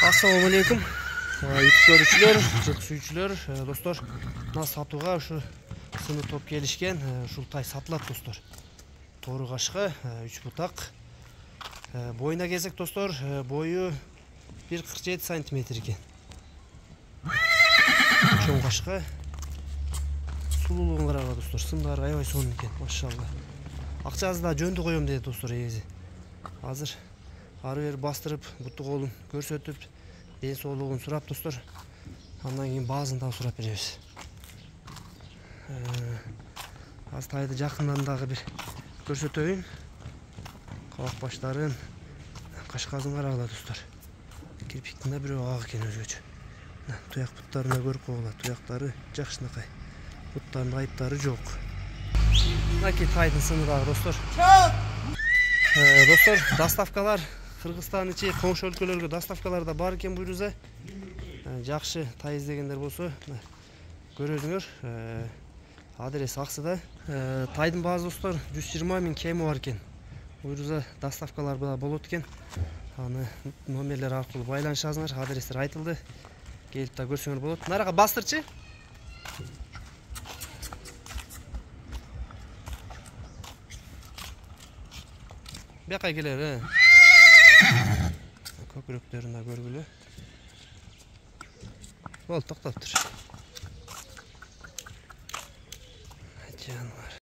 Assalamu alaikum. Görüşçüler, suyucular, dostlar. Mына сатуга ушу сыны топ келишкен, ушул тай сатылат достор. Тору кашка 3 бутак. Боюна келсек достор, бою 1,47 см экен. Чоң кашка. Сулуулугун карагыла достор, сындары аябай сонун экен, машалла. Акчасы да жөндү коем деди достор ээси. Азыр ары бери бастырып, буту колун көрсөтүп, ден соолугун сурап достор. Андан кийин баазын да сурап беребиз. Аз тайды жакындан дагы бир көрсөтөйүн. Кабак баштарын, кашказын карагыла достор. Кирпиктин да бирөө ак экен өзгөчө. Туяк буттарына көрүп койгула, туяктары жакшынакай. Буттарынын айыптары жок. Мынакей тайдын сыны дагы достор. Достор, доставкалар Кыргызстан ичи коңшу өлкөлөргө доставкалар да бар экен буйруза. Жакшы тай издегендер болсо көрөсүңөр. Адрес аксыда. Тайдын баасы достор 120 миң кеми бар экен. Буйруза доставкалар болот экен. Аны номерлер аркылуу байланышасыңар, адрестер айтылды. Келип да көрсөңөр болот. Нарага бастырчы. Бияка келер, көкүрөктөрүн да көргүлө. Бол, токтоп тур. Жаным.